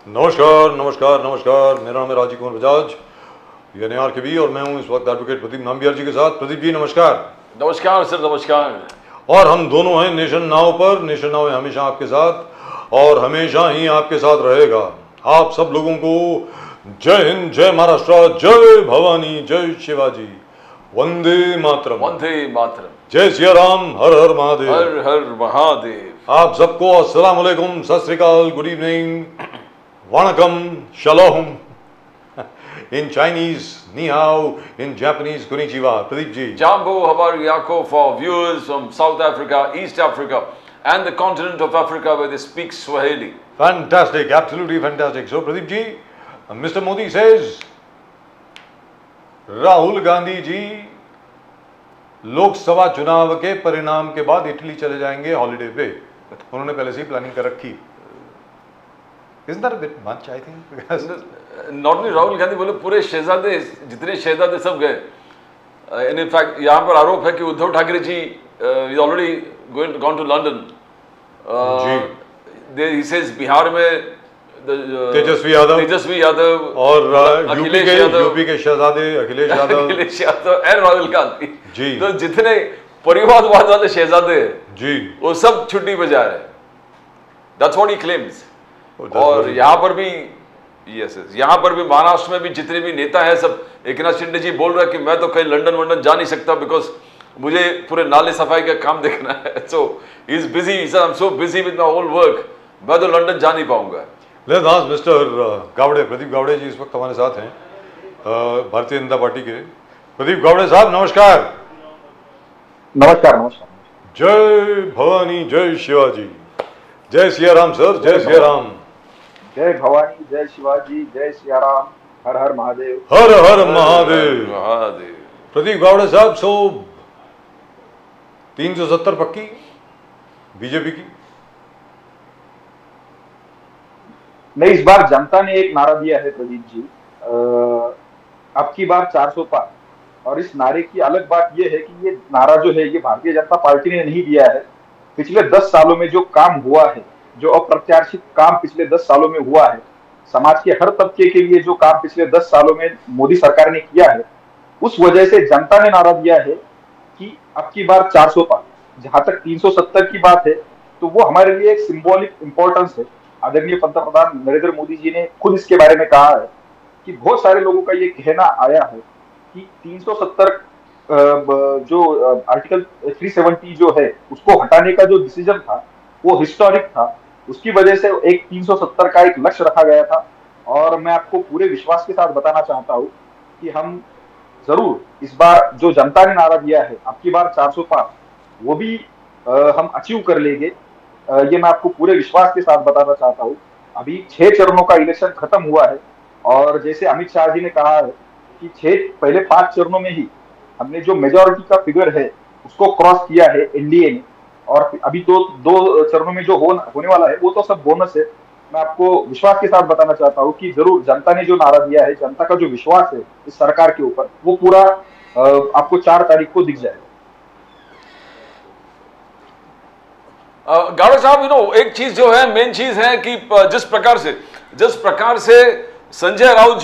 नमस्कार नमस्कार नमस्कार, मेरा नाम है राजीव कुमार बजाज, यानी आरकेबी, और मैं हूं इस वक्त एडवोकेट प्रदीप नाम्बियार जी के साथ। प्रदीप जी नमस्कार। नमस्कार सर, नमस्कार। और हम दोनों हैं नेशन नाउ पर। नेशन नाउ है हमेशा आपके साथ और हमेशा ही आपके साथ रहेगा। आप सब लोगों को जय हिंद, जय महाराष्ट्र, जय भवानी, जय शिवाजी, वंदे मातरम। वंदे मातरम। जय सिया राम, हर हर महादेव। हर हर महादेव। आप सबको अस्सलाम वालेकुम, Sat Shri Akal, good evening, vanakkam, shalom, in Chinese, ni hao, in Japanese, konnichiwa. Pradeep ji. Jambo Habariyako for viewers from South Africa, East Africa, and the continent of Africa where they speak Swahili. Fantastic, absolutely fantastic. So, Pradeep ji, Mr. Modi says, Rahul Gandhi ji Lok Sabha चुनाव के परिणाम के बाद Italy चले जाएंगे holiday पे। उन्होंने पहले से ही प्लानिंग कर रखी। Isn't that a bit much, I think? Because Not only Rahul Gandhi बोले, पूरे शहजादे, जितने शहजादे सब गए। In fact, यहाँ पर आरोप है कि Uddhav Thackeray ji is already gone to London. Ji. He says Bihar में तेजस्वी यादव और यूपी के शहजादे अखिलेश यादव और राहुल गांधी जी। तो जितने परिवारवाद वाले शहजादे हैं जी, वो सब छुट्टी पे जा रहे हैं। That's what he claims. और यहाँ पर भी यहाँ पर भी महाराष्ट्र में भी जितने भी नेता हैं सब, एक नाथ शिंदे जी बोल रहा है कि मैं तो कहीं लंदन वंदन जा नहीं सकता बिकॉज मुझे पूरे नाले सफाई का काम देखना है। So he is busy, he said I am so busy with my whole work, मैं तो लंदन जा नहीं पाऊंगा। Let's ask mister Gawde, Pradeep Gawde ji इस वक्त हमारे साथ हैं, भारतीय जनता पार्टी के। प्रदीप गावड़े साहब नमस्कार। नमस्कार। नमस्कार। जय भवानी, जय शिवाजी, जय सिया राम सर, जय सिया राम। जय भवानी, जय शिवाजी, जय सिया राम, हर हर महादेव। हर हर महादेव। महादेव। प्रदीप गावड़े साहब, सो 370 पक्की बीजेपी की? नहीं, इस बार जनता ने एक नारा दिया है प्रदीप जी, अब की बार 400 पार। और इस नारे की अलग बात यह है कि ये नारा जो है ये भारतीय जनता पार्टी ने नहीं दिया है। पिछले 10 सालों में जो काम हुआ है, जो अप्रत्याशित काम पिछले 10 सालों में हुआ है, समाज के हर तबके के लिए जो काम पिछले 10 सालों में मोदी सरकार ने किया है, उस वजह से जनता ने नारा दिया है कि अब की बार 400 पार। जहां तक 370 की बात है तो वो हमारे लिए एक सिंबॉलिक इंपॉर्टेंस है। आदरणीय पंतप्रधान नरेंद्र मोदी जी ने खुद इसके बारे में कहा है कि बहुत सारे लोगों का ये कहना आया है कि 370 जो आर्टिकल 370 जो है उसको हटाने का जो डिसीजन था वो हिस्टोरिक था। उसकी वजह से एक 370 का एक लक्ष्य रखा गया था। और मैं आपको पूरे विश्वास के साथ बताना चाहता हूं कि हम जरूर इस बार जो जनता ने नारा दिया है अब की बार 400 पार, वो भी हम अचीव कर लेंगे। ये मैं आपको पूरे विश्वास के साथ बताना चाहता हूँ। अभी 6 चरणों का इलेक्शन खत्म हुआ है और जैसे अमित शाह जी ने कहा है कि पहले 5 चरणों में ही हमने जो मेजोरिटी का फिगर है उसको क्रॉस किया है एनडीए ने। और अभी तो 2 चरणों में जो होने वाला है वो तो सब बोनस है। मैं आपको विश्वास के साथ बताना चाहता हूँ कि जरूर जनता ने जो नारा दिया है, जनता का जो विश्वास है इस सरकार के ऊपर, वो पूरा आपको 4 तारीख को दिख जाएगा। गावड़े साहब, एक चीज जो है, मेन चीज है कि जिस प्रकार से संजय राउत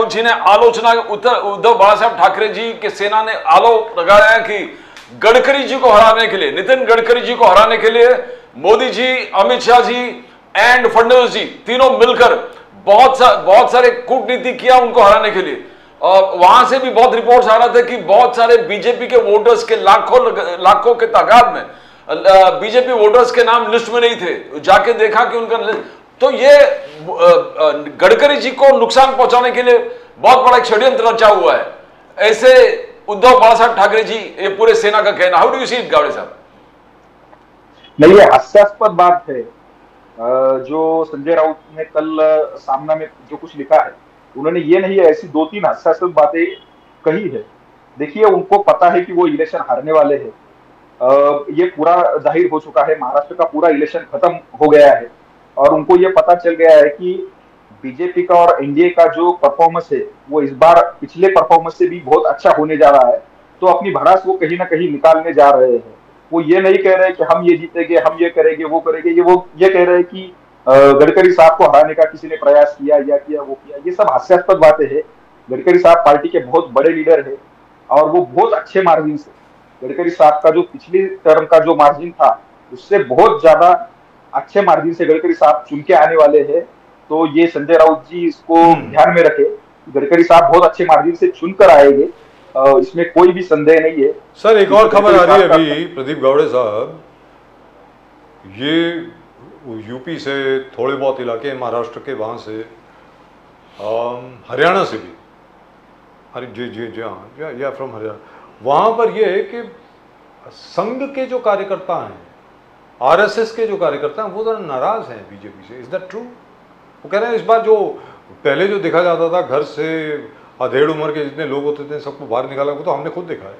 जी ने आलोचना, उद्धव बाला साहब ठाकरे जी के सेना ने आरोप लगाया है कि गडकरी जी को हराने के लिए, नितिन गडकरी जी को हराने के लिए मोदी जी, अमित शाह जी एंड फडणवीस जी तीनों मिलकर बहुत सारे कूटनीति किया उनको हराने के लिए। वहां से भी बहुत रिपोर्ट्स आ रहे थे कि बहुत सारे बीजेपी के वोटर्स के लाखों के तादाद में बीजेपी वोटर्स के नाम लिस्ट में नहीं थे। जाके देखा कि उनका, तो ये गडकरी जी को नुकसान पहुंचाने के लिए बहुत बड़ा एक षड्यंत्र रचा हुआ है, ऐसे उद्धव बाला साहब ठाकरे जी, ये पूरे सेना का कहना। How do you see it Gawde साहब? नहीं, ये हास्यास्पद बात है जो संजय राउत ने कल सामना में जो कुछ लिखा है। उन्होंने ये नहीं, ऐसी 2-3 हास्यास्पद बातें कही है। देखिए, उनको पता है कि वो इलेक्शन हारने वाले हैं। ये पूरा जाहिर हो चुका है, महाराष्ट्र का पूरा इलेक्शन खत्म हो गया है और उनको ये पता चल गया है कि बीजेपी का और एनडीए का जो परफॉर्मेंस है वो इस बार पिछले परफॉर्मेंस से भी बहुत अच्छा होने जा रहा है। तो अपनी भड़ास वो कहीं ना कहीं निकालने जा रहे हैं। वो ये नहीं कह रहे कि हम ये जीतेंगे, हम ये करेंगे, वो करेंगे, ये कह रहे हैं कि गडकरी साहब को हराने का किसी ने प्रयास किया, या किया, वो किया। ये सब हास्यास्पद बातें हैं। गडकरी साहब पार्टी के बहुत बड़े लीडर है और वो बहुत अच्छे मार्जिन से, गडकरी साहब का जो पिछली टर्म का जो मार्जिन था उससे बहुत ज्यादा अच्छे मार्जिन से गडकरी साहब चुन के आने वाले हैं। तो ये संजय राउत जी इसको ध्यान में रखे, गडकरी साहब बहुत अच्छे मार्जिन से चुनकर आएंगे, इसमें कोई भी संदेह नहीं है। सर एक और खबर आ रही है अभी प्रदीप गावड़े साहब, ये यूपी से थोड़े बहुत इलाके, महाराष्ट्र के वहाँ से, हरियाणा से भी, अरे जी जी जी हाँ, या फ्रॉम हरियाणा, वहाँ पर ये है कि संघ के जो कार्यकर्ता हैं, आरएसएस के जो कार्यकर्ता हैं, वो जरा नाराज हैं बीजेपी से। Is that true? वो कह रहे हैं इस बार जो पहले जो देखा जाता था, घर से अधेड़ उम्र के जितने लोग होते थे सबको बाहर निकाला, वो तो हमने खुद देखा है,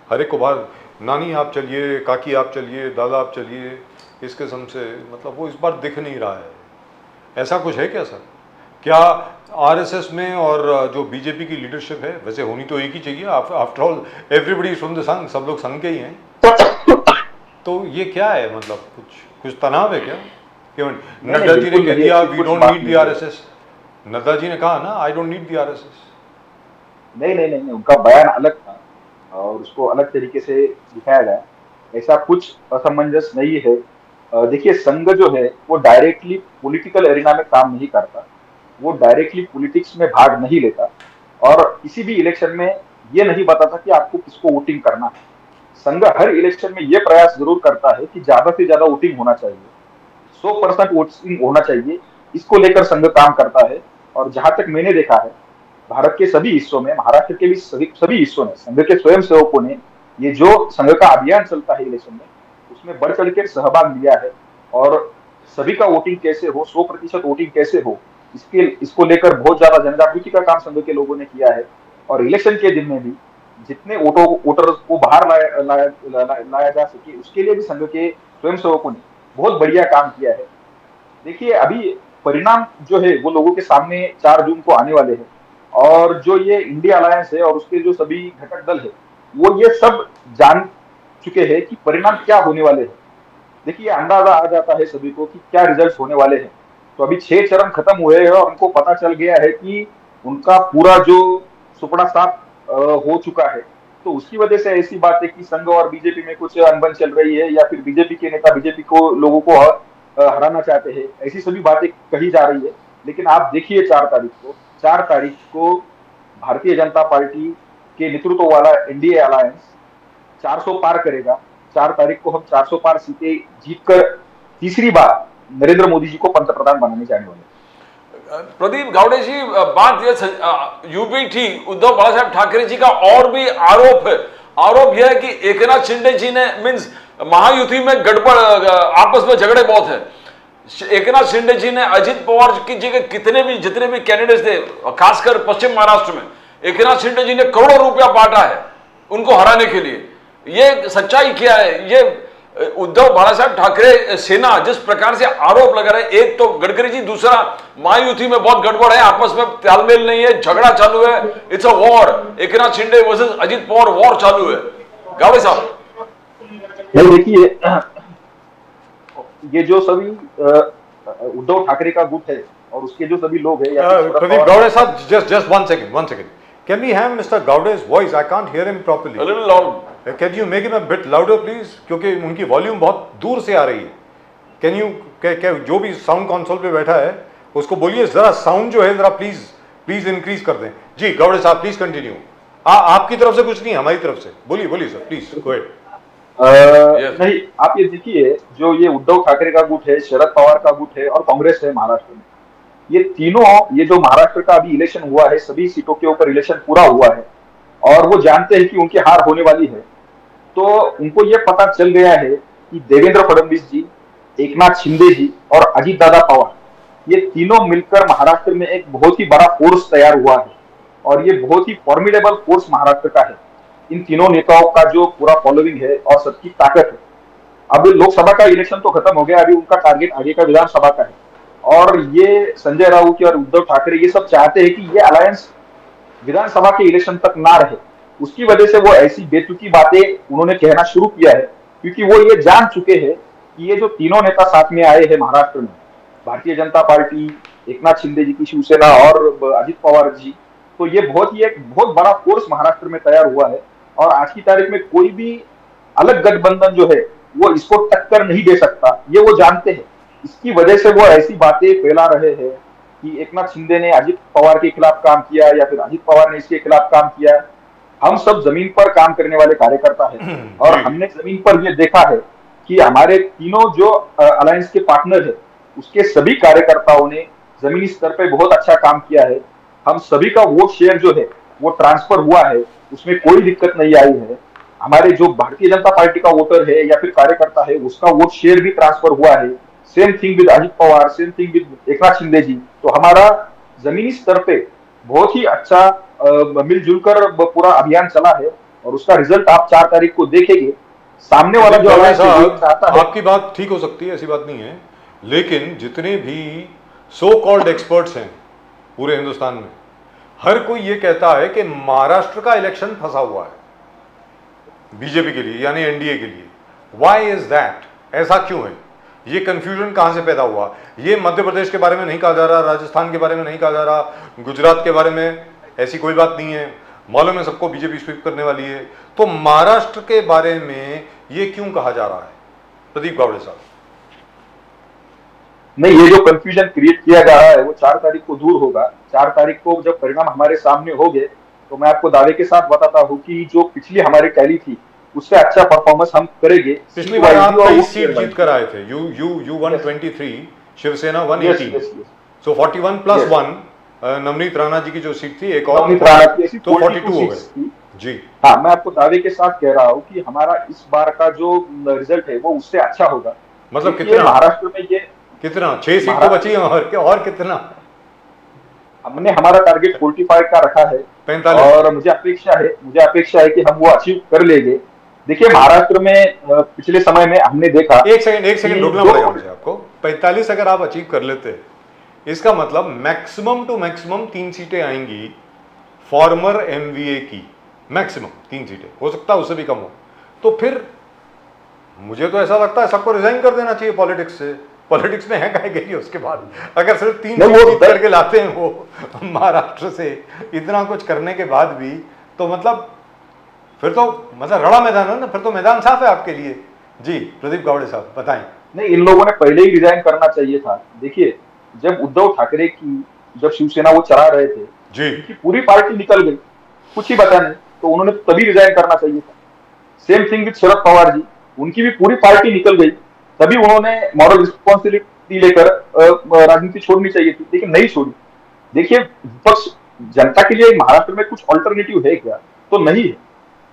हर एक को बाहर, नानी आप चलिए, काकी आप चलिए, दादा आप चलिए, इस किस्म से, मतलब वो इस बार दिख नहीं रहा है। ऐसा कुछ है क्या सर? क्या आरएसएस में और जो बीजेपी की लीडरशिप है, वैसे होनी तो एक ही चाहिए, after all everybody from the संघ, सब लोग संघ के ही हैं, तो ये क्या है, मतलब कुछ तनाव है क्या? क्यों नड्डा जी ने कह दिया we don't need the RSS, Nadda ji ने कहा ना I don't need the RSS. नहीं, उनका बयान अलग था और उसको अलग तरीके से दिखाया गया, ऐसा कुछ असमंजस नहीं है। देखिए, संघ जो है वो डायरेक्टली पॉलिटिकल एरिना में काम नहीं करता, वो डायरेक्टली पॉलिटिक्स में भाग नहीं लेता और किसी भी इलेक्शन में ये नहीं बताता कि आपको किसको वोटिंग करना है। संघ हर इलेक्शन में ये प्रयास जरूर करता है कि ज्यादा से ज्यादा वोटिंग होना चाहिए, 100% वोटिंग होना चाहिए, इसको लेकर संघ काम करता है। और जहां तक मैंने देखा है, भारत के सभी हिस्सों में, महाराष्ट्र के भी सभी हिस्सों में संघ के स्वयं सेवकों ने ये जो संघ का अभियान चलता है इलेक्शन में, उसमें बढ़ चढ़ के सहभाग लिया है और सभी का वोटिंग कैसे हो, 100% वोटिंग कैसे हो, इसको लेकर बहुत ज्यादा जनजागृति का काम संघ के लोगों ने किया है। और इलेक्शन के दिन में भी जितने वोटर्स को बाहर लाया जा सके, उसके लिए भी संघ के स्वयंसेवकों ने बहुत बढ़िया काम किया है। देखिए, अभी परिणाम जो है वो लोगों के सामने 4 जून को आने वाले हैं और जो ये इंडिया अलायंस है और उसके जो सभी घटक दल है वो ये सब जान चुके हैं कि परिणाम क्या होने वाले हैं। देखिए, अंदाजा आ जाता है सभी को कि क्या रिजल्ट होने वाले हैं। तो अभी 6 चरण खत्म हुए हैं और उनको पता चल गया है कि उनका पूरा जो सुपड़ा साफ हो चुका है। तो उसकी वजह से ऐसी बात है कि संघ और बीजेपी में कुछ अनबन चल रही है या फिर बीजेपी के नेता बीजेपी को लोगों को हराना चाहते हैं, ऐसी सभी बातें कही जा रही है। लेकिन आप देखिए 4 तारीख को भारतीय जनता पार्टी के नेतृत्व वाला एनडीए अलायंस 400 पार करेगा। 4 तारीख को हम 400 पार सीटें जीतकर तीसरी बार नरेंद्र मोदी जी को पंतप्रधान बनाने जाने वाले। प्रदीप गावड़े जी, बात ये यूपी उद्धव बाला साहब ठाकरे जी का और भी आरोप यह है कि एकनाथ शिंदे जी ने मीन्स महायुति में गड़बड़, आपस में झगड़े बहुत है। एकनाथ शिंदे जी ने अजित पवार की जगह जितने भी कैंडिडेट्स थे, खासकर पश्चिम महाराष्ट्र में, एकनाथ शिंदे जी ने करोड़ों रुपया बांटा है उनको हराने के लिए। ये सच्चाई क्या है? ये उद्धव बाला साहब ठाकरे सेना जिस प्रकार से आरोप लगा रहे, एक तो गडकरी जी, दूसरा महायुति में बहुत गड़बड़ है, आपस में तालमेल नहीं है, झगड़ा चालू है, it's a war, Eknath Shinde versus Ajit Pawar war चालू है। गावड़े साहब, नहीं, देखिए, ये जो सभी उद्धव ठाकरे का गुट है और उसके जो सभी लोग हैं, प्रदीप गावड़े साहब, just one second, can we have Mr. Gowde's voice? I can't hear him properly. a little loud. Can you make him a bit louder please? क्योंकि उनकी वॉल्यूम बहुत दूर से आ रही है। Can you जो भी साउंड कंसोल पे बैठा है उसको बोलिए जरा साउंड जो है जरा प्लीज इंक्रीज कर दें। जी गावड़े साहब प्लीज कंटिन्यू। आपकी तरफ से कुछ नहीं, हमारी तरफ से बोलिए सर प्लीज गो अहेड। नहीं, आप ये देखिए, जो ये उद्धव ठाकरे का गुट है, शरद पवार का गुट है और कांग्रेस है महाराष्ट्र में, ये तीनों, ये जो महाराष्ट्र का अभी इलेक्शन हुआ है, सभी सीटों के ऊपर इलेक्शन पूरा हुआ है और वो जानते हैं कि उनकी हार होने वाली है। तो उनको ये पता चल गया है कि देवेंद्र फडणवीस जी, एकनाथ शिंदे जी और अजीत दादा पवार, ये तीनों मिलकर महाराष्ट्र में एक बहुत ही बड़ा फोर्स तैयार हुआ है और ये बहुत ही फॉर्मिडेबल फोर्स महाराष्ट्र का है। इन तीनों नेताओं का जो पूरा फॉलोइंग है और सबकी ताकत है। अब लोकसभा का इलेक्शन तो खत्म हो गया, अभी उनका टारगेट आगे का विधानसभा का है और ये संजय राउत और उद्धव ठाकरे ये सब चाहते हैं कि ये अलायंस विधानसभा के इलेक्शन तक ना रहे। उसकी वजह से वो ऐसी बेतुकी बातें उन्होंने कहना शुरू किया है क्योंकि वो ये जान चुके हैं कि ये जो तीनों नेता साथ में आए हैं महाराष्ट्र में, भारतीय जनता पार्टी, एकनाथ शिंदे जी की शिवसेना और अजित पवार जी, तो ये एक बहुत बड़ा फोर्स महाराष्ट्र में तैयार हुआ है। और आज की तारीख में कोई भी अलग गठबंधन जो है वो इसको टक्कर नहीं दे सकता, ये वो जानते हैं। इसकी वजह से वो ऐसी बातें फैला रहे हैं कि एकनाथ शिंदे ने अजित पवार के खिलाफ काम किया या फिर अजित पवार ने इसके खिलाफ काम किया। हम सब जमीन पर काम करने वाले कार्यकर्ता हैं और हमने जमीन पर ये देखा है कि हमारे तीनों जो अलायंस के पार्टनर है उसके सभी कार्यकर्ताओं ने जमीनी स्तर पे बहुत अच्छा काम किया है। हम सभी का वोट शेयर जो है वो ट्रांसफर हुआ है, उसमें कोई दिक्कत नहीं आई है। हमारे जो भारतीय जनता पार्टी का वोटर है या फिर कार्यकर्ता है उसका वोट शेयर भी ट्रांसफर हुआ है। Same thing with Ajit Pawar, same thing with Eknath Shinde ji. तो हमारा जमीनी स्तर पे बहुत ही अच्छा मिलजुल कर पूरा अभियान चला है और उसका रिजल्ट आप 4 तारीख को देखेंगे। सामने वाला जो चाहता है, आपकी बात ठीक हो सकती है, ऐसी बात नहीं है, लेकिन जितने भी सो कॉल्ड एक्सपर्ट्स हैं पूरे हिंदुस्तान में, हर कोई ये कहता है कि महाराष्ट्र का इलेक्शन फंसा हुआ है बीजेपी के लिए, यानी एनडीए के लिए। Why is that? ऐसा क्यों है? ये कंफ्यूजन कहां से पैदा हुआ? ये मध्य प्रदेश के बारे में नहीं कहा जा रहा, राजस्थान के बारे में नहीं कहा जा रहा, गुजरात के बारे में ऐसी कोई बात नहीं है, मालूम है सबको बीजेपी स्वीप करने वाली है। तो महाराष्ट्र के बारे में ये क्यों कहा जा रहा है? प्रदीप गावड़े साहब। नहीं, ये जो कंफ्यूजन क्रिएट किया जा रहा है वो 4 तारीख को दूर होगा। 4 तारीख को जब परिणाम हमारे सामने होंगे तो मैं आपको दावे के साथ बताता हूँ कि जो पिछली हमारी टैली थी उससे अच्छा परफॉर्मेंस हम करेंगे। पिछली बार आप 23 सीट जीत कर आए थे, यू वन 23, शिवसेना 118, सो 41 प्लस 1 नवनीत राणा जी की जो सीट थी एक और, तो 42 हो गए जी। हाँ, मैं आपको दावे के साथ कह रहा हूँ कि हमारा इस बार का जो रिजल्ट है वो उससे अच्छा होगा। मतलब कितना? महाराष्ट्र में ये कितना? 6 सीट तो बची है और कितना? हमने हमारा टारगेट 45 का रखा है 45, और मुझे अपेक्षा है कि हम वो अचीव कर लेंगे। देखिए, महाराष्ट्र में पिछले समय में हमने देखा, एक सेकंड रुकना पड़ेगा मुझे आपको। 45 अगर आप अचीव कर लेते, इसका मतलब मैक्सिमम टू मैक्सिमम 3 सीटें आएंगी फॉर्मर एमवीए की, मैक्सिमम 3 सीटें, हो सकता है उससे भी कम हो। तो फिर मुझे तो ऐसा लगता है सबको रिजाइन कर देना चाहिए पॉलिटिक्स से। पॉलिटिक्स में है काहे गई उसके बाद, अगर सिर्फ 3 सीट करके लाते हैं वो महाराष्ट्र से, इतना कुछ करने के बाद भी, तो मतलब फिर तो मतलब रड़ा मैदान है ना, फिर तो मैदान साफ है आपके लिए। जी प्रदीप गावड़े साहब बताएं। नहीं, इन लोगों ने पहले ही रिजाइन करना चाहिए था। देखिए, जब उद्धव ठाकरे की जब शिवसेना वो चला रहे थे जी, उनकी पूरी पार्टी निकल गई, कुछ ही बचा नहीं, तो उन्होंने तभी रिजाइन करना चाहिए था। Same thing with Sharad Pawar ji, उनकी भी पूरी पार्टी निकल गई, तभी उन्होंने मॉरल रिस्पॉन्सिबिलिटी लेकर राजनीति छोड़नी चाहिए थी, लेकिन नहीं छोड़ी। देखिए, विपक्ष जनता के लिए महाराष्ट्र में कुछ ऑल्टरनेटिव है क्या? तो नहीं है।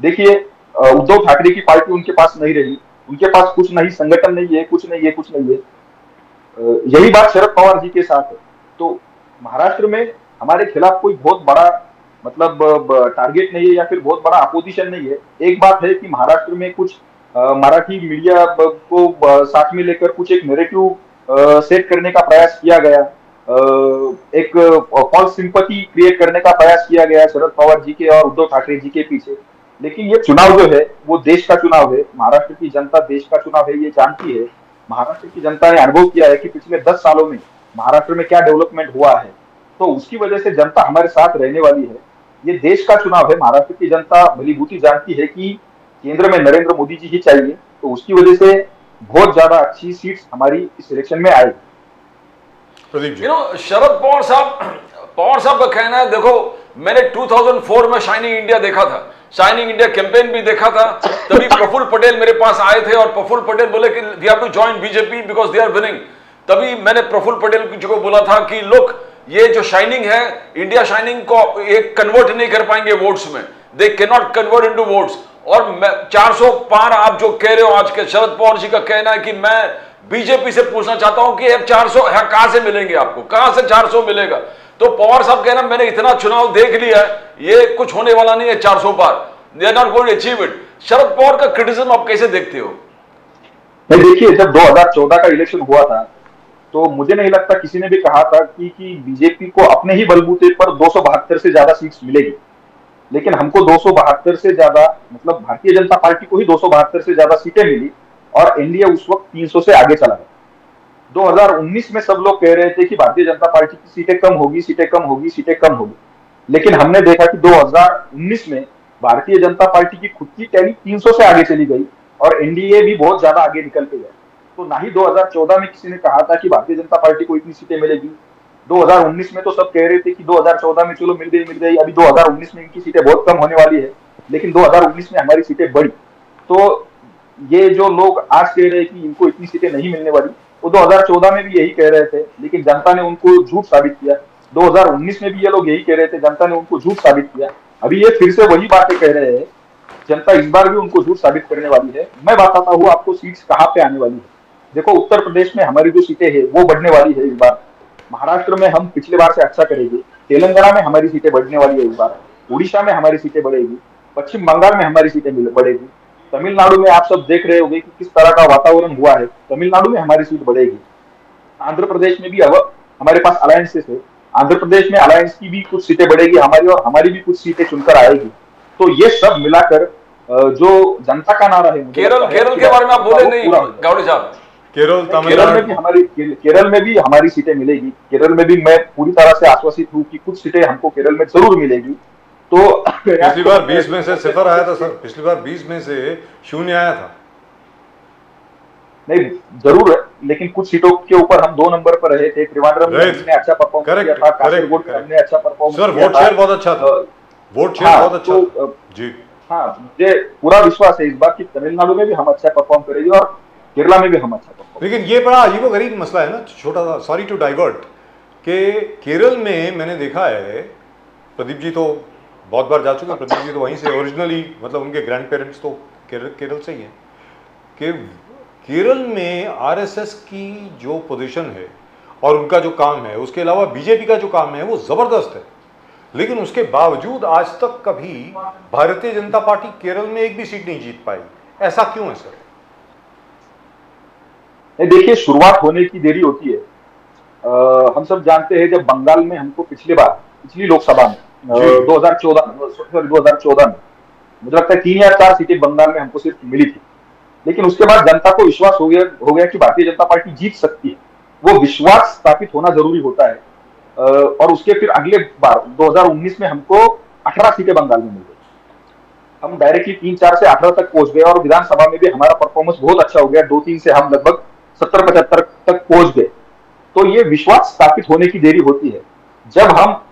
देखिए, उद्धव ठाकरे की पार्टी उनके पास नहीं रही, उनके पास कुछ नहीं, संगठन नहीं है, कुछ नहीं है। यही बात शरद पवार जी के साथ है। तो महाराष्ट्र में हमारे खिलाफ कोई बहुत बड़ा मतलब टारगेट नहीं है या फिर बहुत बड़ा अपोजिशन नहीं है। एक बात है कि महाराष्ट्र में कुछ मराठी मीडिया को साथ में लेकर कुछ एक नैरेटिव सेट करने का प्रयास किया गया, एक फॉल्स सिंपैथी क्रिएट करने का प्रयास किया गया शरद पवार जी के और उद्धव ठाकरे जी के पीछे। लेकिन ये चुनाव जो है वो देश का चुनाव है, महाराष्ट्र की जनता देश का चुनाव है, ये जानती है। महाराष्ट्र की जनता ने अनुभव किया है कि पिछले 10 सालों में महाराष्ट्र में क्या डेवलपमेंट हुआ है, तो उसकी वजह से जनता हमारे साथ रहने वाली है। ये देश का चुनाव है, महाराष्ट्र की जनता भलीभूति जानती है कि केंद्र में नरेंद्र मोदी जी ही चाहिए, तो उसकी वजह से बहुत ज्यादा अच्छी सीट्स हमारी इस इलेक्शन में आएगी। शरद पवार साहब का कहना है, देखो मैंने 2004 में शाइनिंग इंडिया देखा था, शाइनिंग इंडिया कैंपेन भी देखा था, तभी प्रफुल्ल पटेल मेरे पास आए थे और प्रफुल्ल पटेल बोले कि we have to join BJP because they are winning. तभी मैंने प्रफुल्ल पटेल जी को बोला था कि लुक, ये जो शाइनिंग है, इंडिया शाइनिंग को एक कन्वर्ट नहीं कर पाएंगे वोट्स में, they can not convert into votes. और 400 पार आप जो कह रहे हो आज के, शरद पवार जी का कहना है कि मैं बीजेपी से पूछना चाहता हूं कि अब 400 कहां से मिलेंगे आपको, कहां से 400 मिलेगा? तो पवार साहब कहना, मैंने इतना चुनाव देख लिया है, ये कुछ होने वाला नहीं है 400 पार, they are not going to achieve it. Sharad Pawar का क्रिटिसिज्म आप कैसे देखते हो? देखिए, जब 2014 का इलेक्शन हुआ था तो मुझे नहीं लगता किसी ने भी कहा था कि बीजेपी को अपने ही बलबूते पर 272 से ज्यादा सीट्स मिलेगी। लेकिन हमको 272 से ज्यादा, मतलब भारतीय जनता पार्टी को ही 272 से ज्यादा सीटें मिली और एनडीए उस वक्त 300 से आगे चला गया। 2019 में सब लोग कह रहे थे कि भारतीय जनता पार्टी की सीटें कम होगी, सीटें कम होगी, सीटें कम होगी, लेकिन हमने देखा कि 2019 में भारतीय जनता पार्टी की खुद की टैली 300 से आगे चली गई और एनडीए भी बहुत ज्यादा आगे निकल के गया। तो ना ही 2014 में किसी ने कहा था कि भारतीय जनता पार्टी को इतनी सीटें मिलेगी। 2019 में तो सब कह रहे थे कि 2014 में चलो मिल गई, अभी 2019 में इनकी सीटें बहुत कम होने वाली है, लेकिन 2019 में हमारी सीटें बढ़ी। तो ये जो लोग आज कह रहे हैं कि इनको इतनी सीटें नहीं मिलने वाली, वो 2014 में भी यही कह रहे थे, लेकिन जनता ने उनको झूठ साबित किया। 2019 में भी ये लोग यही कह रहे थे, जनता ने उनको झूठ साबित किया। अभी ये फिर से वही बातें कह रहे हैं, जनता इस बार भी उनको झूठ साबित करने वाली है। मैं बताता हूँ आपको सीट्स कहाँ पे आने वाली है। देखो, उत्तर प्रदेश में हमारी जो सीटें है वो बढ़ने वाली है इस बार। महाराष्ट्र में हम पिछले बार से अच्छा करेंगे। तेलंगाना में हमारी सीटें बढ़ने वाली है इस बार। उड़ीसा में हमारी सीटें बढ़ेगी। पश्चिम बंगाल में हमारी सीटें बढ़ेगी। तमिलनाडु में आप सब देख रहे होंगे कि किस तरह का वातावरण हुआ है। तमिलनाडु में हमारी सीट बढ़ेगी। आंध्र प्रदेश में भी अब हमारे पास अलायंसेस है। आंध्र प्रदेश में अलायंस की भी कुछ सीटें बढ़ेगी हमारी, और हमारी भी कुछ सीटें चुनकर आएगी। तो ये सब मिलाकर जो जनता का नारा है, केरल के बारे में आप बोले नहीं गावड़े साहब। केरल में भी हमारी सीटें मिलेगी। केरल में भी मैं पूरी तरह से आश्वासित हूँ कि कुछ सीटें हमको केरल में जरूर मिलेगी। तो पिछली बार 20 में से 0 आया था सर, पिछली बार 20 में से 0 आया था। नहीं, जरूर है, लेकिन कुछ सीटों के ऊपर हम 2 नंबर पर रहे थे। त्रिवांद्रम में हमने अच्छा परफॉर्म किया था, कासरगोड में हमने अच्छा परफॉर्म किया था। सर, वोट शेयर बहुत अच्छा था, वोट शेयर बहुत अच्छा था जी। हाँ, मुझे पूरा विश्वास है इस बार कि तमिलनाडु में भी हम अच्छा परफॉर्म करेंगे और केरला में भी हम अच्छा परफॉर्म। लेकिन ये बड़ा अजीबोगरीब मसला है ना, छोटा सा, सॉरी टू डाइवर्ट, कि केरल में मैंने देखा है, प्रदीप जी तो बहुत बार जा चुके हैं, प्रदीप जी तो वहीं से ओरिजिनली, मतलब उनके ग्रैंड पेरेंट्स तो केरल से ही हैं, कि केरल में आरएसएस की जो पोजीशन है और उनका जो काम है, उसके अलावा बीजेपी का जो काम है वो ज़बरदस्त है, लेकिन उसके बावजूद आज तक कभी भारतीय जनता पार्टी केरल में एक भी सीट नहीं जीत पाई। ऐसा क्यों है सर? देखिए, शुरुआत होने की देरी होती है। हम सब जानते हैं, जब बंगाल में हमको पिछली लोकसभा में 2014 में मुझे लगता है 3 या 4 सीटें बंगाल में हमको सिर्फ मिली थी, लेकिन उसके बाद जनता को विश्वास हो गया कि भारतीय जनता पार्टी जीत सकती है। वो विश्वास स्थापित होना जरूरी होता है। और उसके फिर अगले बार 2019 में हमको 18 सीटें बंगाल में मिल गई। हम डायरेक्टली 3-4 से 18 तक पहुंच गए और विधानसभा में भी हमारा परफॉर्मेंस बहुत अच्छा हो गया। 2-3 से हम लगभग 70-75 तक पहुंच गए। तो ये विश्वास स्थापित होने की देरी होती है। जब हम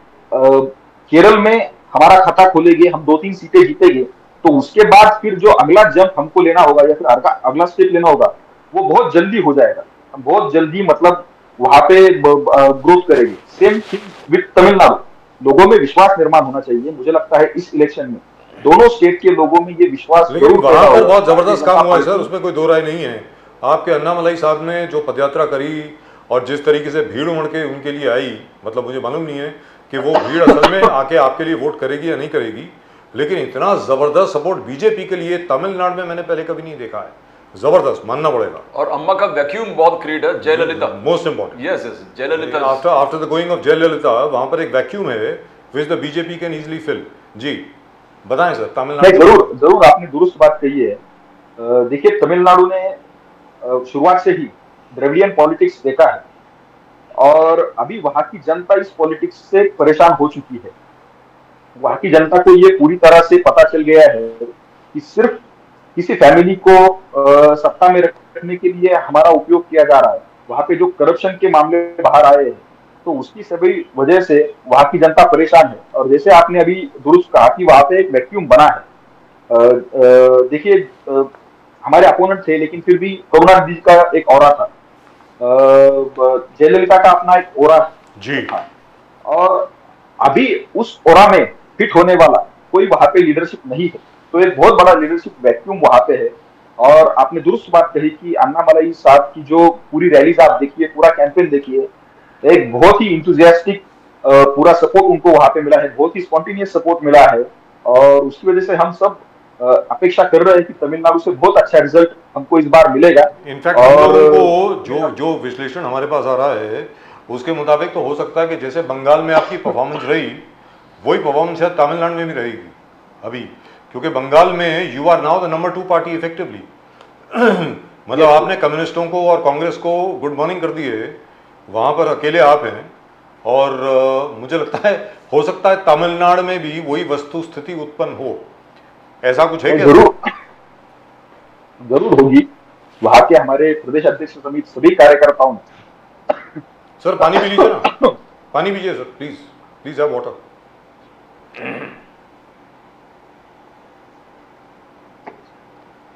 केरल में हमारा खाता खोलेंगे, हम 2-3 सीटें जीतेंगे, तो उसके बाद फिर जो अगला जंप हमको लेना होगा या फिर अगला स्टेप लेना होगा, वो बहुत जल्दी हो जाएगा। हम बहुत जल्दी, मतलब वहां पे ग्रोथ करेंगे। Same thing with Tamil Nadu. लोगों में विश्वास निर्माण होना चाहिए। मुझे लगता है इस इलेक्शन में दोनों स्टेट के लोगों में ये विश्वास, लेकिन वहां पर बहुत जबरदस्त काम हुआ है सर, उसमें कोई दो राय नहीं है। आपके अन्नामलाई साहब ने जो पदयात्रा करी और जिस तरीके से भीड़ उमड़ के उनके लिए आई, मतलब मुझे मालूम नहीं है कि वो भीड़ असल में आके आपके लिए वोट करेगी या नहीं करेगी, लेकिन इतना जबरदस्त सपोर्ट बीजेपी के लिए तमिलनाडु में मैंने पहले कभी नहीं देखा है। जबरदस्त मानना पड़ेगा। और अम्मा का वैक्यूम बहुत क्रिएट है। Jayalalithaa most important. Yes, Jayalalithaa after the going of Jayalalithaa, वहां पर एक वैक्यूम है which the BJP can easily fill. जी बताएं सर। तमिलनाडु जरूर आपने दुरुस्त बात कही है। देखिए, तमिलनाडु ने शुरुआत से ही द्रविडियन पॉलिटिक्स देखा है और अभी वहां की जनता इस पॉलिटिक्स से परेशान हो चुकी है। वहां की जनता को ये पूरी तरह से पता चल गया है कि सिर्फ किसी फैमिली को सत्ता में रखने के लिए हमारा उपयोग किया जा रहा है। वहां पे जो करप्शन के मामले बाहर आए हैं, तो उसकी सभी वजह से वहां की जनता परेशान है। और जैसे आपने अभी दुरुस्त कहा कि वहां पे एक वैक्यूम बना है। देखिए, हमारे अपोनेंट थे, लेकिन फिर भी करुणानिधि जी का एक ऑरा था, जयललिता का अपना एक ऑरा था, और अभी उस ऑरा में फिट होने वाला कोई वहां पे लीडरशिप नहीं है। तो एक बहुत बड़ा लीडरशिप वैक्यूम वहां पे है। और आपने दुरुस्त बात कही कि अन्नामलाई साहब की जो पूरी रैलीज आप देखिए, पूरा कैंपेन देखिए, एक बहुत ही इंथुजियास्टिक पूरा सपोर्ट उनको वहां पे मिला है, बहुत ही स्पॉन्टेनियस सपोर्ट मिला है। और उसकी वजह से हम सब अपेक्षा कर रहे हैं कि तमिलनाडु से बहुत अच्छा रिजल्ट हमको इस बार मिलेगा। इनफैक्ट और जो विश्लेषण हमारे पास आ रहा है उसके मुताबिक तो हो सकता है कि जैसे बंगाल में आपकी परफॉर्मेंस रही, वही परफॉर्मेंस तमिलनाडु में भी रहेगी। अभी, क्योंकि बंगाल में you are now the number 2 party effectively. मतलब आपने कम्युनिस्टों को और कांग्रेस को गुड मॉर्निंग कर दी है, वहाँ पर अकेले आप हैं। और मुझे लगता है हो सकता है तमिलनाडु में भी वही वस्तु स्थिति उत्पन्न हो, ऐसा कुछ है क्या? जरूर जरूर होगी। वहां के हमारे प्रदेश अध्यक्ष समेत सभी कार्यकर्ताओं ने सर पानी पी लीजिए ना, पानी पीजिए sir, please please have water.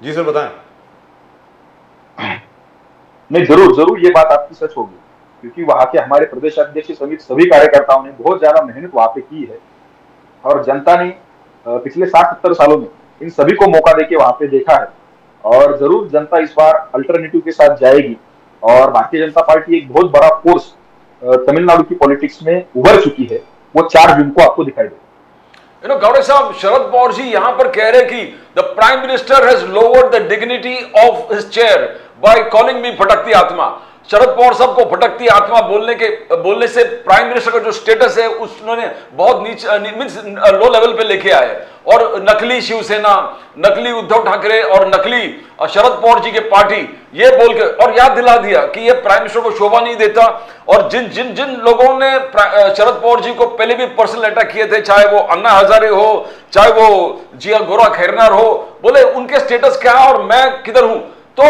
जी सर बताएं। नहीं, जरूर जरूर ये बात आपकी सच होगी, क्योंकि वहां के हमारे प्रदेश अध्यक्ष समेत सभी कार्यकर्ताओं ने बहुत ज्यादा मेहनत वहां पे की है। और जनता ने पिछले 60-70 सालों में इन सभी को मौका देके वहां पे देखा है। और जरूर जनता इस बार अल्टरनेटिव के साथ जाएगी और भारतीय जनता पार्टी एक बहुत बड़ा फोर्स तमिलनाडु की पॉलिटिक्स में उभर चुकी है। वो 4 जून को आपको दिखाई देगा। गौड़े साहब, शरद पवार जी यहां पर कह रहे कि the prime minister has lowered the dignity of his chair by calling me भटकती आत्मा। शरद पवार साहब को भटकती आत्मा बोलने से प्राइम मिनिस्टर का जो स्टेटस है उन्होंने बहुत नीचे लो लेवल पे लेके आए। और नकली शिवसेना, नकली उद्धव ठाकरे और नकली शरद पवार जी के पार्टी, ये बोल के और याद दिला दिया कि ये प्राइम मिनिस्टर को शोभा नहीं देता। और जिन जिन जिन लोगों ने शरद पवार जी को पहले भी पर्सनल अटैक किए थे, चाहे वो अन्ना हजारे हो, चाहे वो जिया गोरा खैरनार हो, बोले उनके स्टेटस क्या है और मैं किधर हूं। तो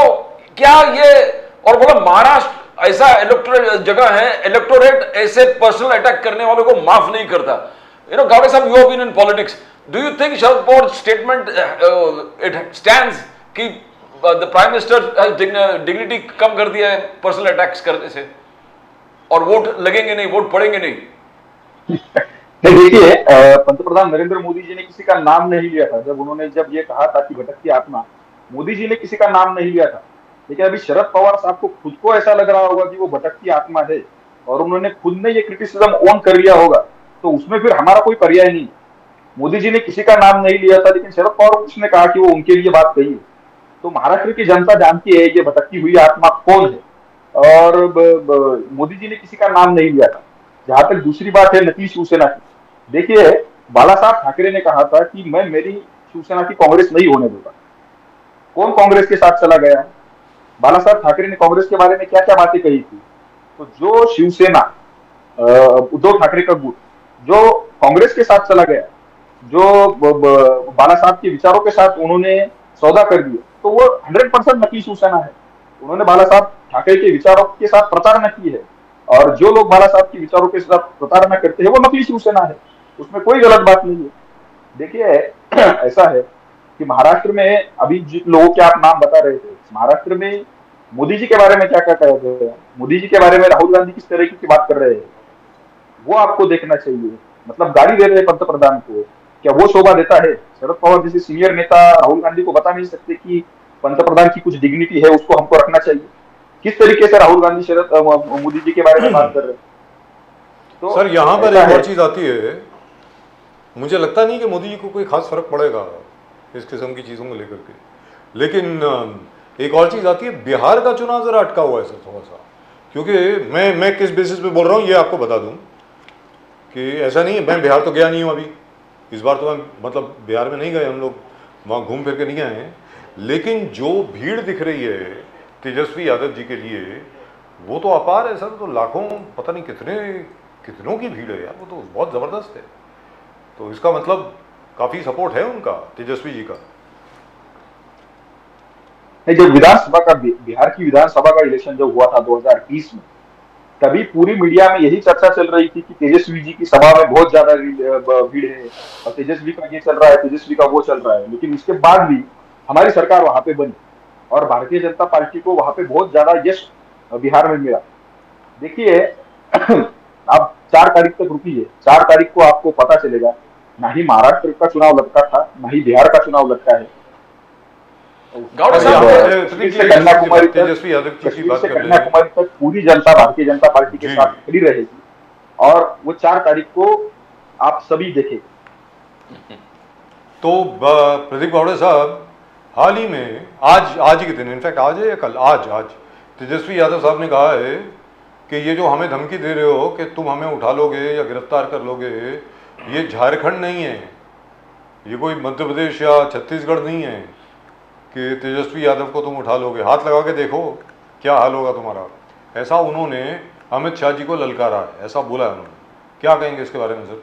क्या ये, और बोला महाराष्ट्र ऐसा इलेक्टोरेट जगह है, इलेक्टोरेट ऐसे पर्सनल अटैक करने वालों को माफ नहीं करता। गावड़े साहब, you have been in politics, do you think Sharad Pawar statement it stands कि the prime minister has dignity कम कर दिया है पर्सनल अटैक्स करने से, और वोट लगेंगे नहीं, वोट पड़ेंगे नहीं? देखिए, पंतप्रधान नरेंद्र मोदी जी ने किसी का नाम नहीं लिया था जब ये कहा था कि भटकती आत्मा। मोदी जी ने किसी का नाम नहीं लिया था। लेकिन अभी शरद पवार साहब को खुद को ऐसा लग रहा होगा कि वो भटकती आत्मा है और उन्होंने खुद ने ये क्रिटिसिज्म ऑन कर लिया होगा, तो उसमें फिर हमारा कोई पर्याय नहीं। मोदी जी ने किसी का नाम नहीं लिया था, लेकिन शरद पवार उसने कहा कि वो उनके लिए बात कही है। तो महाराष्ट्र की जनता जानती है ये भटकती हुई आत्मा कौन है, और मोदी जी ने किसी का नाम नहीं लिया था। जहां तक दूसरी बात है नकली शिवसेना की, देखिए, बाला साहब ठाकरे ने कहा था कि मैं मेरी शिवसेना की कांग्रेस नहीं होने दूंगा। कौन कांग्रेस के साथ चला गया? बाला साहब ठाकरे ने कांग्रेस के बारे में क्या क्या बातें कही थी। तो जो शिवसेना, उद्धव ठाकरे का गुट जो कांग्रेस के साथ चला गया, जो बाला साहब के विचारों के साथ उन्होंने सौदा कर दिया, तो वो 100% नकली शिवसेना है। उन्होंने बाला साहब ठाकरे के विचारों के साथ प्रताड़ना की है, और जो लोग बाला साहब के विचारों के साथ प्रताड़ना करते हैं वो नकली शिवसेना है। उसमें कोई गलत बात नहीं है। देखिए, ऐसा है कि महाराष्ट्र में अभी जिन लोगों के आप नाम बता रहे थे, महाराष्ट्र में मोदी जी के बारे में क्या क्या कहा गया, मोदी जी के बारे में राहुल गांधी किस तरीके की बात कर रहे हैं, वो आपको देखना चाहिए। मतलब गाड़ी दे रहे हैं पंतप्रधान को, क्या वो शोभा देता है? शरद पवार जैसे सीनियर नेता राहुल गांधी को बता नहीं सकते कि पंतप्रधान की कुछ डिग्निटी है, उसको हमको रखना चाहिए? किस तरीके से राहुल गांधी मोदी जी के बारे में बात कर रहे हैं? तो सर यहाँ पर एक और चीज आती है, मुझे लगता नहीं कि मोदी जी को कोई खास फर्क पड़ेगा इस किस्म की चीजों को लेकर के। लेकिन एक और चीज आती है, बिहार का चुनाव जरा अटका हुआ है सर थोड़ा सा, क्योंकि मैं किस बेसिस पे बोल रहा हूँ ये आपको बता दूं कि ऐसा नहीं है, मैं बिहार तो गया नहीं हूँ अभी, इस बार तो मैं मतलब बिहार में नहीं गए, हम लोग वहाँ घूम फिर के नहीं आए हैं। लेकिन जो भीड़ दिख रही है तेजस्वी यादव जी के लिए, वो तो अपार है सर। तो लाखों, पता नहीं कितनों की भीड़ है यार, वो तो बहुत ज़बरदस्त है। तो इसका मतलब काफ़ी सपोर्ट है उनका, तेजस्वी जी का। जब विधानसभा का, बिहार की विधानसभा का इलेक्शन जब हुआ था 2020 में, तभी पूरी मीडिया में यही चर्चा चल रही थी कि तेजस्वी जी की सभा में बहुत ज्यादा भीड़ है, और तेजस्वी का ये चल रहा है, तेजस्वी का वो चल रहा है। लेकिन इसके बाद भी हमारी सरकार वहां पे बनी और भारतीय जनता पार्टी को वहां पे बहुत ज्यादा यश बिहार में मिला। देखिए, आप 4 तारीख तक रुकिए, 4 तारीख को आपको पता चलेगा। ना ही महाराष्ट्र का चुनाव लटका था, ना ही बिहार का चुनाव लटका है। कन्याकुमारी तक पूरी जनता भारतीय जनता पार्टी के साथ खड़ी रहेगी, और वो 4 तारीख को आप सभी देखेंगे। तो प्रदीप गावड़े साहब, हाल ही में आज ही के दिन, इनफैक्ट आज है या कल, आज तेजस्वी यादव साहब ने कहा है कि ये जो हमें धमकी दे रहे हो कि तुम हमें उठा लोगे या गिरफ्तार कर लोगे, ये झारखंड नहीं है, ये कोई मध्य प्रदेश या छत्तीसगढ़ नहीं है कि तेजस्वी यादव को तुम उठा लोगे। हाथ लगा के देखो क्या हाल होगा तुम्हारा। ऐसा उन्होंने अमित शाह जी को ललकारा है, ऐसा बोला है उन्होंने। क्या कहेंगे इसके बारे में सर?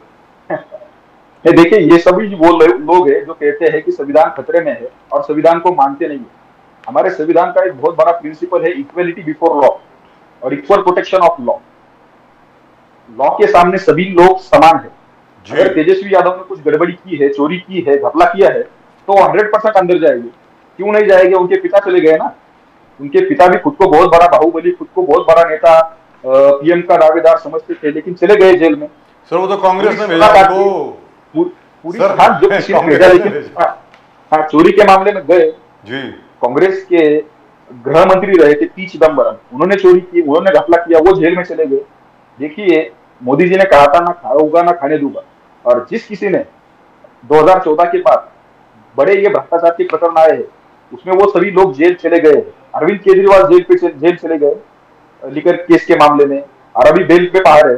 देखिए, ये सभी वो लोग हैं जो कहते हैं कि संविधान खतरे में है और संविधान को मानते नहीं है। हमारे संविधान का एक बहुत बड़ा प्रिंसिपल है इक्वलिटी बिफोर लॉ और equal protection of law. Law के सामने सभी लोग समान है। अगर तेजस्वी यादव ने कुछ गड़बड़ी की है, चोरी की है, घपला किया है, तो 100% अंदर जाएंगे। क्यों नहीं जाएंगे? उनके पिता चले गए ना। उनके पिता भी खुद को बहुत बड़ा बाहुबली, खुद को बहुत बड़ा नेता, पीएम का दावेदार समझते थे, लेकिन चले गए जेल में। सर वो तो कांग्रेस ने भेजा उनको। पूरी हाँ, जो किसी ने भेजा, लेकिन हाँ, चोरी के मामले में गए जी। कांग्रेस के गृह मंत्री रहे थे पी चिदम्बरम, उन्होंने चोरी की, उन्होंने घपला किया, वो जेल में चले गए। देखिए, मोदी जी ने कहा था ना खाऊंगा ना खाने दूंगा, और जिस किसी ने 2014 के बाद बड़े ये भ्रष्टाचार के प्रकरण आए हैं, उसमें वो सभी लोग जेल चले गए। अरविंद केजरीवाल जेल चले गए लीकर केस के मामले में, और अभी बेल पे बाहर है।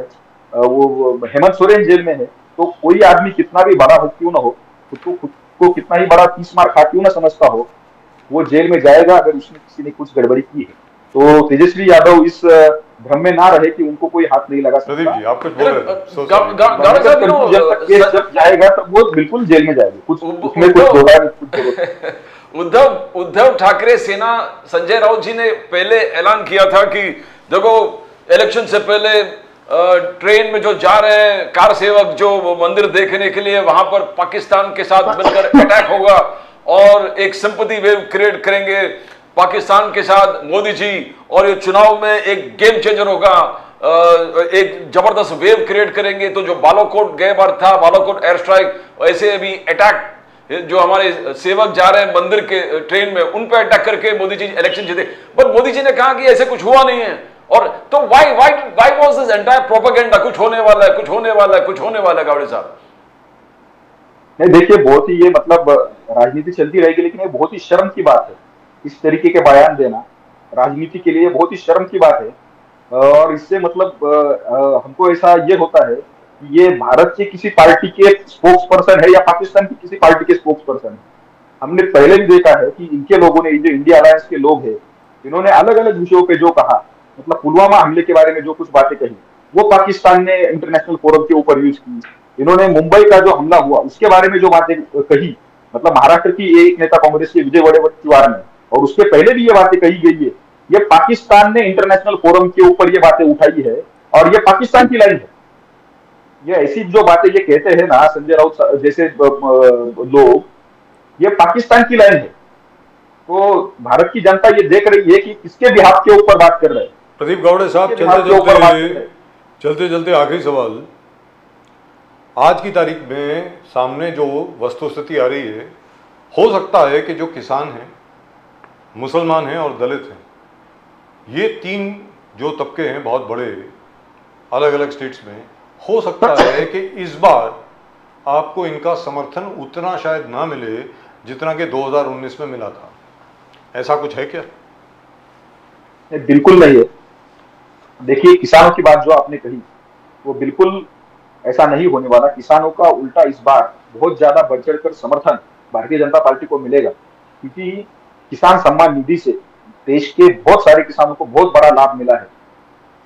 वो हेमंत सोरेन जेल में है। तो कोई आदमी कितना भी बड़ा हो क्यों ना हो, खुद को कितना ही बड़ा 30 मार खा क्यों ना समझता हो, वो जेल में जाएगा अगर उसने किसी ने कुछ गड़बड़ी की है। तो तेजस्वी यादव इस भ्रम में ना रहे कि उनको कोई हाथ नहीं लगा सकता। प्रदीप जी, आप कुछ बोल रहे हैं। जब जाएगा तब वो बिल्कुल जेल में जाएगा, कुछ उसमें कुछ होगा। उद्धव ठाकरे सेना संजय राउत जी ने पहले ऐलान किया था कि देखो इलेक्शन से पहले ट्रेन में जो जा रहे हैं कार सेवक जो मंदिर देखने के लिए, वहां पर पाकिस्तान के साथ मिलकर अटैक होगा और एक सिंपैथी वेव क्रिएट करेंगे पाकिस्तान के साथ मोदी जी, और ये चुनाव में एक गेम चेंजर होगा, एक जबरदस्त वेव क्रिएट करेंगे। तो जो बालाकोट गए बार था, बालाकोट एयर स्ट्राइक, वैसे अभी अटैक जो हमारे सेवक जा रहे हैं मंदिर के ट्रेन में, उन पे अटैक करके मोदी जी इलेक्शन जीते। पर मोदी जी ने कहा कि ऐसे कुछ हुआ नहीं है। और तो why was this entire propaganda, कुछ होने वाला है, कुछ होने वाला है, कुछ होने वाला है। गावड़े साहब, नहीं देखिए, बहुत ही ये मतलब राजनीति चलती रहेगी, लेकिन ये बहुत ही शर्म की बात है इस तरीके के बयान देना। राजनीति के लिए बहुत ही शर्म की बात है। और इससे मतलब हमको ऐसा ये होता है कि ये भारत के किसी पार्टी के स्पोक्स पर्सन है या पाकिस्तान की किसी पार्टी के स्पोक्स पर्सन है। हमने पहले भी देखा है कि इनके लोगों ने, जो इंडिया अलायंस के लोग हैं, इन्होंने अलग अलग विषयों पे जो कहा, मतलब पुलवामा हमले के बारे में जो कुछ बातें कही, वो पाकिस्तान ने इंटरनेशनल फोरम के ऊपर यूज की। इन्होंने मुंबई का जो हमला हुआ उसके बारे में जो बातें कही, मतलब महाराष्ट्र की एक नेता कांग्रेस के विजय वडेवट्टीवार ने, और उसके पहले भी ये बातें कही गई है। ये पाकिस्तान ने इंटरनेशनल फोरम के ऊपर ये बातें उठाई है और ये पाकिस्तान की लाइन है। ये ऐसी जो बातें ये कहते हैं ना संजय राउत जैसे लोग, ये पाकिस्तान की लाइन है। तो भारत की जनता ये देख रही है कि किसके बिहाफ के ऊपर बात कर रहे हैं। प्रदीप गावड़े साहब, चलते चलते आखिरी सवाल। आज की तारीख में सामने जो वस्तुस्थिति आ रही है, हो सकता है कि जो किसान हैं, मुसलमान हैं और दलित हैं, ये तीन जो तबके हैं बहुत बड़े अलग अलग स्टेट्स में, हो सकता है कि इस बार आपको इनका समर्थन उतना शायद ना मिले जितना कि 2019 में मिला था। ऐसा कुछ है क्या? बिल्कुल नहीं है। देखिए, किसानों की बात जो आपने कही वो बिल्कुल ऐसा नहीं होने वाला। किसानों का उल्टा इस बार बहुत ज्यादा बढ़ चढ़कर समर्थन भारतीय जनता पार्टी को मिलेगा, क्योंकि किसान सम्मान निधि से देश के बहुत सारे किसानों को बहुत बड़ा लाभ मिला है।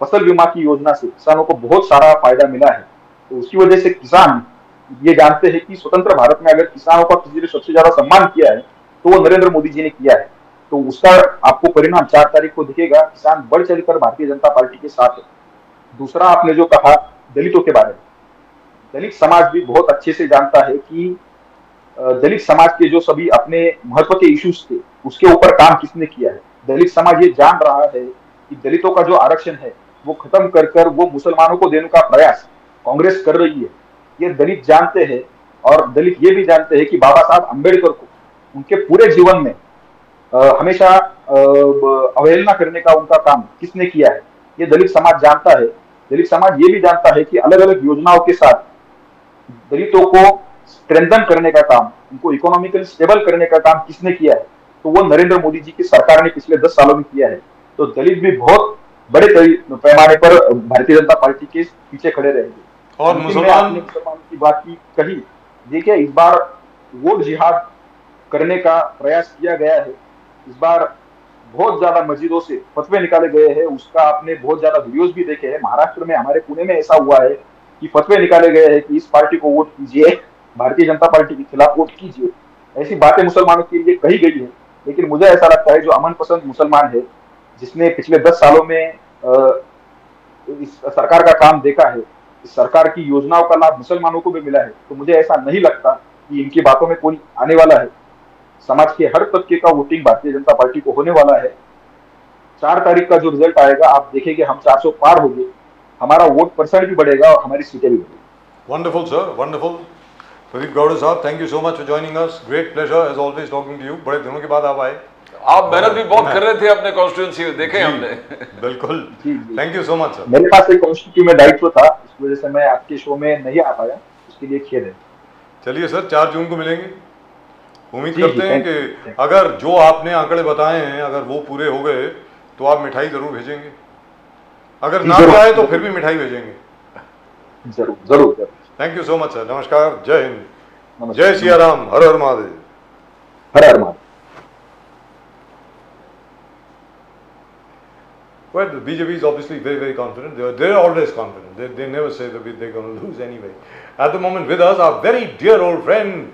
फसल बीमा की योजना से किसानों को बहुत सारा फायदा मिला है। तो उसकी वजह से किसान ये जानते हैं कि स्वतंत्र भारत में अगर किसानों का किसी ने सबसे ज्यादा सम्मान किया है तो वो नरेंद्र मोदी जी ने किया है। तो उसका आपको परिणाम 4 तारीख को दिखेगा। किसान बढ़ चढ़कर भारतीय जनता पार्टी के साथ है। दूसरा, आपने जो कहा दलितों के बारे में, दलित समाज भी बहुत अच्छे से जानता है कि दलित समाज के जो सभी अपने महत्व के इश्यूज थे उसके ऊपर काम किसने किया है। दलित समाज ये जान रहा है कि दलितों का जो आरक्षण है वो खत्म कर वो मुसलमानों को देने का प्रयास कांग्रेस कर रही है। ये दलित जानते हैं, और दलित ये भी जानते हैं कि बाबा साहब अम्बेडकर को उनके पूरे जीवन में हमेशा अवहेलना करने का उनका काम किसने किया है, ये दलित समाज जानता है। दलित समाज ये भी जानता है कि अलग अलग योजनाओं के साथ दलितों को स्ट्रेंथन करने का काम, उनको इकोनॉमिकली स्टेबल करने का काम किसने किया है, तो वो नरेंद्र मोदी जी की सरकार ने पिछले 10 सालों में किया है। तो दलित भी बहुत बड़े पैमाने पर भारतीय जनता पार्टी के पीछे खड़े रहेंगे। और मुसलमान की बात की कही, देखिए इस बार वोट जिहाद करने का प्रयास किया गया है। इस बार बहुत ज्यादा मस्जिदों से फतवे निकाले गए हैं, उसका आपने बहुत ज्यादा वीडियोस भी देखे हैं। महाराष्ट्र में, हमारे पुणे में ऐसा हुआ है कि फतवे निकाले गए हैं कि इस पार्टी को वोट कीजिए, भारतीय जनता पार्टी के खिलाफ वोट कीजिए। ऐसी बातें मुसलमानों के लिए कही गई है। लेकिन मुझे ऐसा लगता है जो अमन पसंद मुसलमान है, जिसने पिछले 10 सालों में इस सरकार का काम देखा है, इस सरकार की योजनाओं का लाभ मुसलमानों को भी मिला है, तो मुझे ऐसा नहीं लगता कि इनकी बातों में कोई आने वाला है। समाज के हर तबके का वोटिंग भारतीय जनता पार्टी को होने वाला है। 4 तारीख का जो रिजल्ट आएगा, आप देखेंगे हम 400 पार होंगे, हमारा वोट परसेंट भी बढ़ेगा और हमारी सीटें भी बढ़ेगी। Wonderful, sir. Wonderful. प्रदीप गौड़े साहब, thank you so much for joining us. Great pleasure as always talking to you. बड़े दिनों के बाद आप आए। आप मेहनत भी बहुत कर रहे थे अपने कॉन्स्टिट्यूंसी में, देखे जी, हमने। बिल्कुल। जी, जी। Thank you so much sir. मेरे पास एक कॉन्स्टिट्यूट में दायित्व था, इस वजह से मैं आपके शो में नहीं आ पाया, उसके लिए खेद है। चलिए सर, 4 जून को मिलेंगे। उम्मीद जी, करते हैं thank you, कि thank you। अगर जो आपने आंकड़े बताए हैं अगर वो पूरे हो गए तो आप मिठाई जरूर भेजेंगे। अगर जी, ना जरूर, भी आए तो जरूर। फिर भी मिठाई भेजेंगे। जरूर जरूर जरूर। Thank you so much sir. नमस्कार, जय हिंद, नमस्कार। जय सिया राम, हर हर महादेव। हर हर Mahadev. Well, the BJP is obviously very, very confident. They're always confident. They never say that they're going to lose anyway. At the moment with us, our very dear old friend